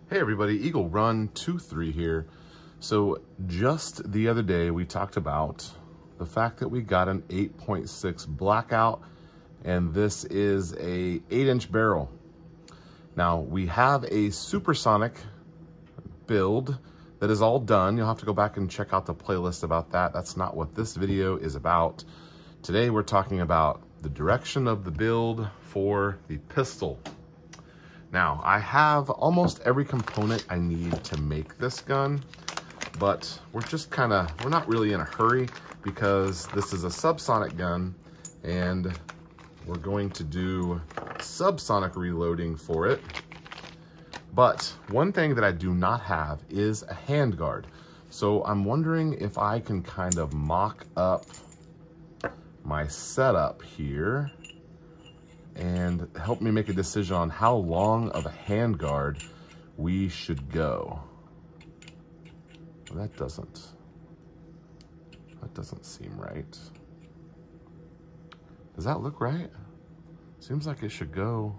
Hey everybody, Eagle Run 23 here. So just the other day we talked about the fact that we got an 8.6 Blackout, and this is a 8-inch barrel. Now we have a supersonic build that is all done. You'll have to go back and check out the playlist about that. That's not what this video is about. Today we're talking about the direction of the build for the pistol. Now, I have almost every component I need to make this gun, but we're not really in a hurry because this is a subsonic gun and we're going to do subsonic reloading for it. But one thing that I do not have is a handguard. So I'm wondering if I can kind of mock up my setup here and help me make a decision on how long of a handguard we should go. Well, that doesn't seem right. Does that look right? Seems like it should go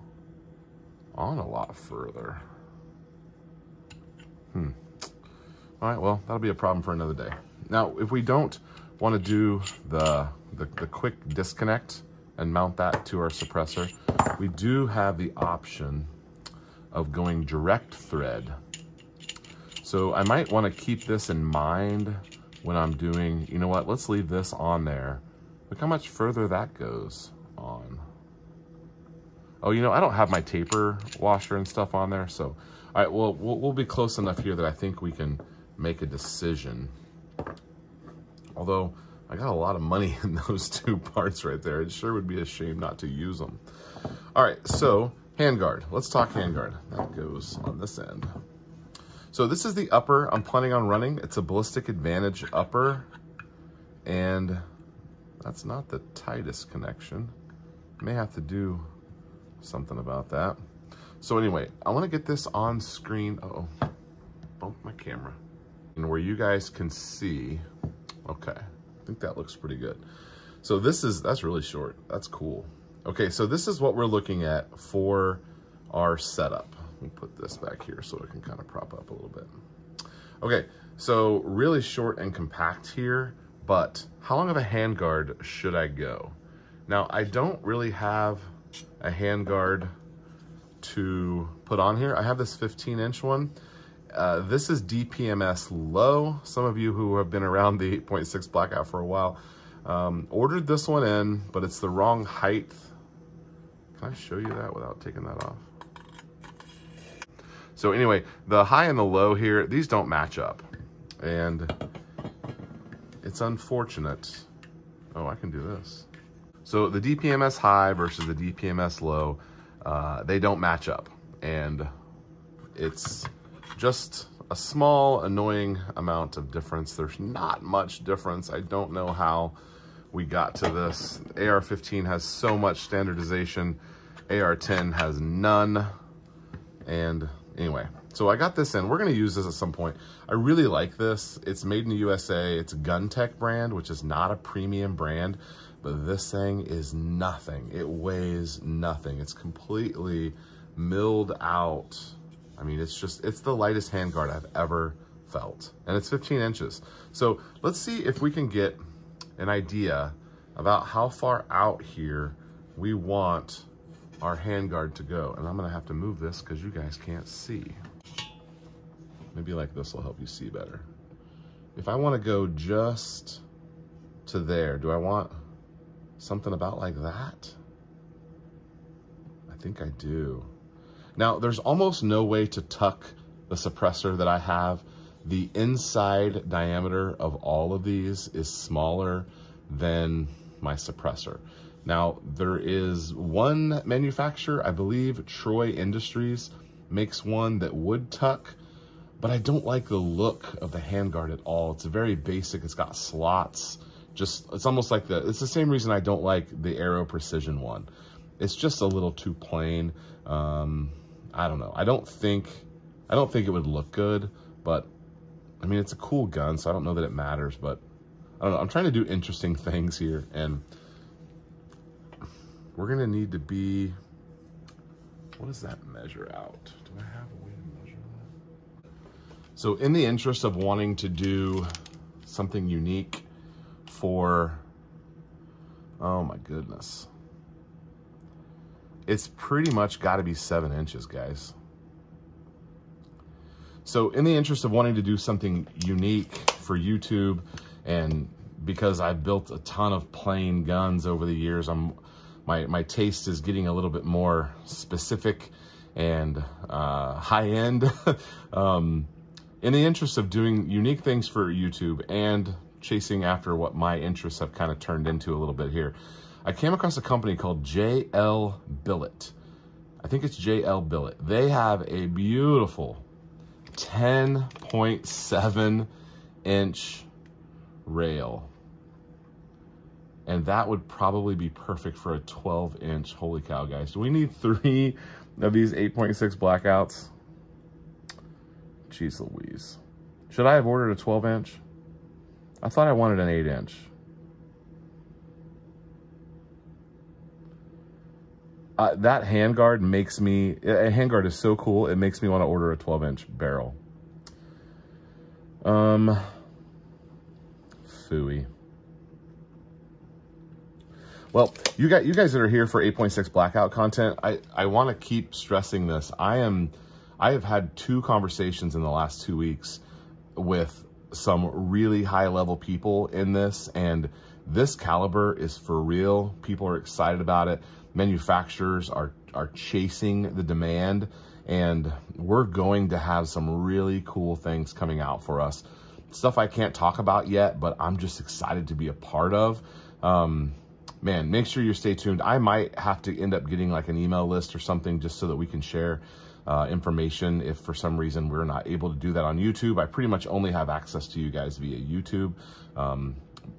on a lot further. All right, well, that'll be a problem for another day. Now, if we don't want to do the quick disconnect and mount that to our suppressor, we do have the option of going direct thread. So I might want to keep this in mind when I'm doing, you know what, let's leave this on there. Look how much further that goes on. Oh, you know, I don't have my taper washer and stuff on there, so, all right, well, we'll be close enough here that I think we can make a decision. Although, I got a lot of money in those two parts right there. It sure would be a shame not to use them. All right, so handguard. Let's talk handguard. That goes on this end. So this is the upper I'm planning on running. It's a Ballistic Advantage upper, and that's not the tightest connection. May have to do something about that. So anyway, I want to get this on screen. Uh-oh, bumped my camera. And where you guys can see, okay. I think that looks pretty good. So that's really short. That's cool. Okay, so this is what we're looking at for our setup. Let me put this back here so it can kind of prop up a little bit. Okay, so really short and compact here, but how long of a handguard should I go? Now, I don't really have a handguard to put on here. I have this 15-inch one. This is DPMS low. Some of you who have been around the 8.6 Blackout for a while ordered this one in, but it's the wrong height. Can I show you that without taking that off? So anyway, the high and the low here, these don't match up. And it's unfortunate. Oh, I can do this. So the DPMS high versus the DPMS low, they don't match up. And it's just a small, annoying amount of difference. There's not much difference. I don't know how we got to this. AR-15 has so much standardization. AR-10 has none. And anyway, so I got this in. We're gonna use this at some point. I really like this. It's made in the USA. It's a GunTech brand, which is not a premium brand, but this thing is nothing. It weighs nothing. It's completely milled out. I mean, it's the lightest handguard I've ever felt, and it's 15 inches. So let's see if we can get an idea about how far out here we want our handguard to go. And I'm gonna have to move this because you guys can't see. Maybe like this will help you see better. If I wanna go just to there, do I want something about like that? I think I do. Now, there's almost no way to tuck the suppressor that I have. The inside diameter of all of these is smaller than my suppressor. Now, there is one manufacturer, I believe Troy Industries makes one that would tuck, but I don't like the look of the handguard at all. It's very basic. It's got slots. It's almost like it's the same reason I don't like the Aero Precision one. It's just a little too plain. I don't know. I don't think it would look good, but I mean, it's a cool gun, so I don't know that it matters, but I don't know. I'm trying to do interesting things here, and we're gonna need to be, what does that measure out? Do I have a way to measure that? So in the interest of wanting to do something unique for, oh my goodness, it's pretty much got to be 7 inches, guys. So in the interest of wanting to do something unique for YouTube, and because I've built a ton of plain guns over the years, my taste is getting a little bit more specific and high-end. In the interest of doing unique things for YouTube and chasing after what my interests have kind of turned into a little bit here, I came across a company called JL Billet. I think it's JL Billet. They have a beautiful 10.7 inch rail. And that would probably be perfect for a 12 inch. Holy cow, guys. Do we need 3 of these 8.6 Blackouts? Jeez Louise. Should I have ordered a 12 inch? I thought I wanted an 8 inch. That handguard makes me, a handguard is so cool, it makes me want to order a 12 inch barrel. Phooey. Well, you guys that are here for 8.6 Blackout content, I want to keep stressing this. I have had 2 conversations in the last 2 weeks with some really high level people in this, and this caliber is for real. People are excited about it. Manufacturers are chasing the demand, and we're going to have some really cool things coming out for us. Stuff I can't talk about yet, but I'm just excited to be a part of. Man, make sure you stay tuned. I might have to end up getting like an email list or something just so that we can share information if for some reason we're not able to do that on YouTube. I pretty much only have access to you guys via YouTube.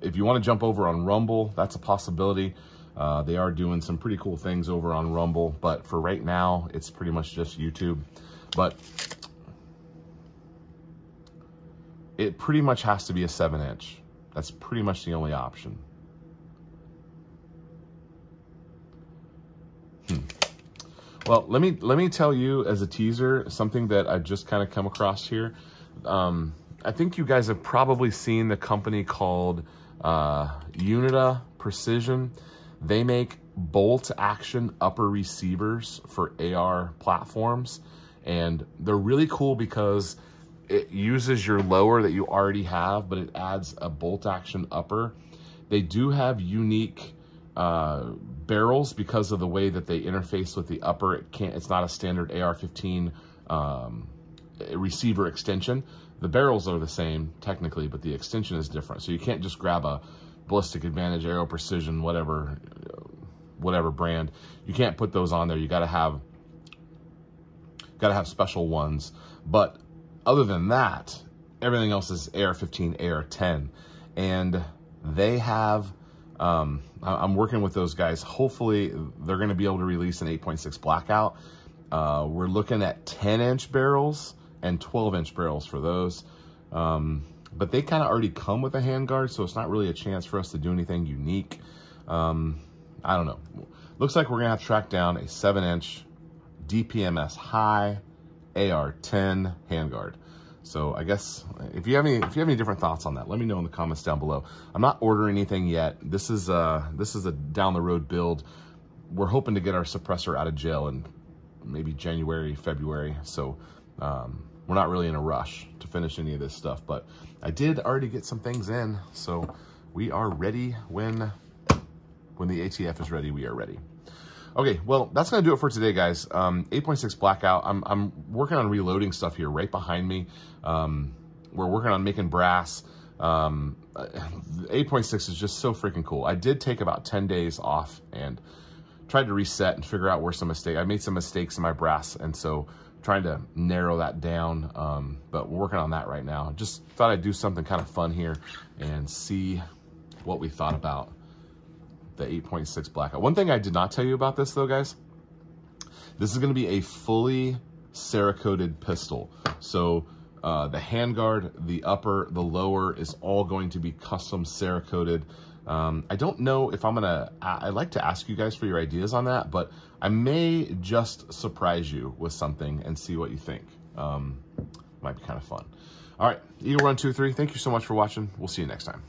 If you want to jump over on Rumble, that's a possibility. They are doing some pretty cool things over on Rumble, but for right now, it's pretty much just YouTube. But it pretty much has to be a 7 inch. That's pretty much the only option. Well, let me tell you as a teaser something that I've just kind of come across here. I think you guys have probably seen the company called Unita Precision. They make bolt action upper receivers for AR platforms, and they're really cool because it uses your lower that you already have, but it adds a bolt action upper. They do have unique barrels because of the way that they interface with the upper. It's not a standard AR-15 receiver extension. The barrels are the same technically, but the extension is different. So you can't just grab a Ballistic Advantage, Aero Precision, whatever brand. You can't put those on there. You gotta have special ones. But other than that, everything else is AR-15, AR-10, and they have. I'm working with those guys. Hopefully, they're going to be able to release an 8.6 Blackout. We're looking at 10-inch barrels and 12-inch barrels for those. But they kind of already come with a handguard, so it's not really a chance for us to do anything unique. I don't know. Looks like we're going to have to track down a 7-inch DPMS high AR-10 handguard. So I guess if you have any different thoughts on that, let me know in the comments down below. I'm not ordering anything yet. This is a down the road build. We're hoping to get our suppressor out of jail in maybe January, February. So we're not really in a rush to finish any of this stuff, but I did already get some things in. So we are ready when the ATF is ready, we are ready. Okay, well, that's going to do it for today, guys. 8.6 Blackout. I'm working on reloading stuff here right behind me. We're working on making brass. 8.6 is just so freaking cool. I did take about 10 days off and tried to reset and figure out where some mistakes. I made some mistakes in my brass, and so trying to narrow that down. But we're working on that right now. Just thought I'd do something kind of fun here and see what we thought about the 8.6 Blackout. One thing I did not tell you about this though, guys, this is going to be a fully Cerakoted pistol. So the handguard, the upper, the lower is all going to be custom Cerakoted. I don't know if I'm gonna, I'd like to ask you guys for your ideas on that, but I may just surprise you with something and see what you think. Might be kind of fun. All right, Eagle Run 2-3, thank you so much for watching. We'll see you next time.